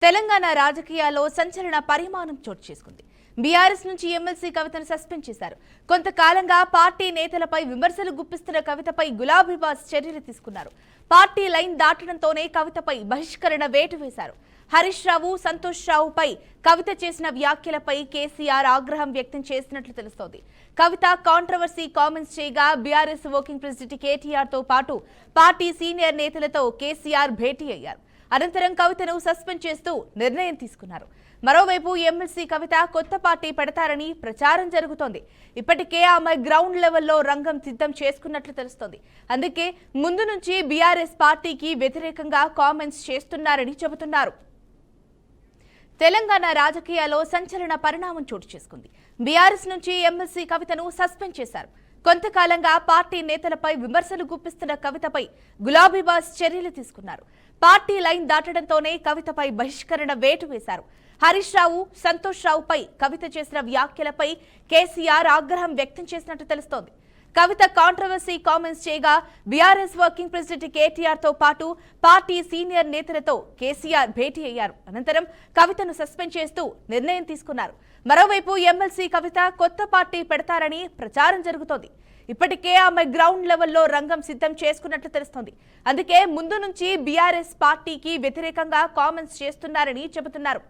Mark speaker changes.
Speaker 1: తెలంగాణ రాజకీయాల్లో సంచలన పరిమాణం చోటు చేసుకుంది. బీఆర్ఎస్ నుంచి ఎమ్మెల్సీ కవితను సస్పెండ్ చేశారు. కొంతకాలంగా పార్టీ నేతలపై విమర్శలు గుప్పిస్తున్న కవితపై గులాబీబాస్ చర్యలు తీసుకున్నారు. పార్టీ లైన్ దాటడంతోనే కవితపై బహిష్కరణ వేటు వేశారు. హరీష్ రావు, సంతోష్ రావుపై కవిత చేసిన వ్యాఖ్యలపై కేసీఆర్ ఆగ్రహం వ్యక్తం చేసినట్లు తెలుస్తోంది. కవిత కాంట్రవర్సీ కామెంట్స్ చేయగా బీఆర్ఎస్ వర్కింగ్ ప్రెసిడెంట్ కేటీఆర్ తో పాటు పార్టీ సీనియర్ నేతలతో కేసీఆర్ భేటీ అయ్యారు. అనంతరం కవితను సస్పెండ్ చేస్తూ నిర్ణయం తీసుకున్నారు. మరోవైపు ఎమ్మెల్సీ కవిత కొత్త పార్టీ పెడతారని ప్రచారం జరుగుతోంది. ఇప్పటికే ఆమె గ్రౌండ్ లెవెల్లో రంగం సిద్ధం చేసుకున్నట్లు తెలుస్తోంది. అందుకే ముందు నుంచి బీఆర్ఎస్ పార్టీకి వ్యతిరేకంగా కామెంట్స్ చేస్తున్నారని చెబుతున్నారు. తెలంగాణ రాజకీయాల్లో సంచలన పరిణామం చోటు చేసుకుంది. బీఆర్ఎస్ నుంచి ఎమ్మెల్సీ కవితను సస్పెండ్ చేశారు. కొంతకాలంగా పార్టీ నేతలపై విమర్శలు గుప్పిస్తున్న కవితపై గులాబీబాస్ చర్యలు తీసుకున్నారు. పార్టీ లైన్ దాటడంతోనే కవితపై బహిష్కరణ వేటు వేశారు. హరీష్ రావు, సంతోష్ రావుపై కవిత చేసిన వ్యాఖ్యలపై కేసీఆర్ ఆగ్రహం వ్యక్తం చేసినట్టు తెలుస్తోంది. కవిత కాంట్రవర్సీ కామెంట్స్ చేయగా బీఆర్ఎస్ వర్కింగ్ ప్రెసిడెంట్ కేటీఆర్ తో పాటు పార్టీ సీనియర్ నేతలతో కేసీఆర్ భేటీ అయ్యారు. అనంతరం కవితను సస్పెండ్ చేస్తూ నిర్ణయం తీసుకున్నారు. మరోవైపు ఎమ్మెల్సీ కవిత కొత్త పార్టీ పెడతారని ప్రచారం జరుగుతోంది. ఇప్పటికే ఆమె గ్రౌండ్ లెవెల్లో రంగం సిద్ధం చేసుకున్నట్లు తెలుస్తోంది. అందుకే ముందు నుంచి బీఆర్ఎస్ పార్టీకి వ్యతిరేకంగా కామెంట్స్ చేస్తున్నారని చెబుతున్నారు.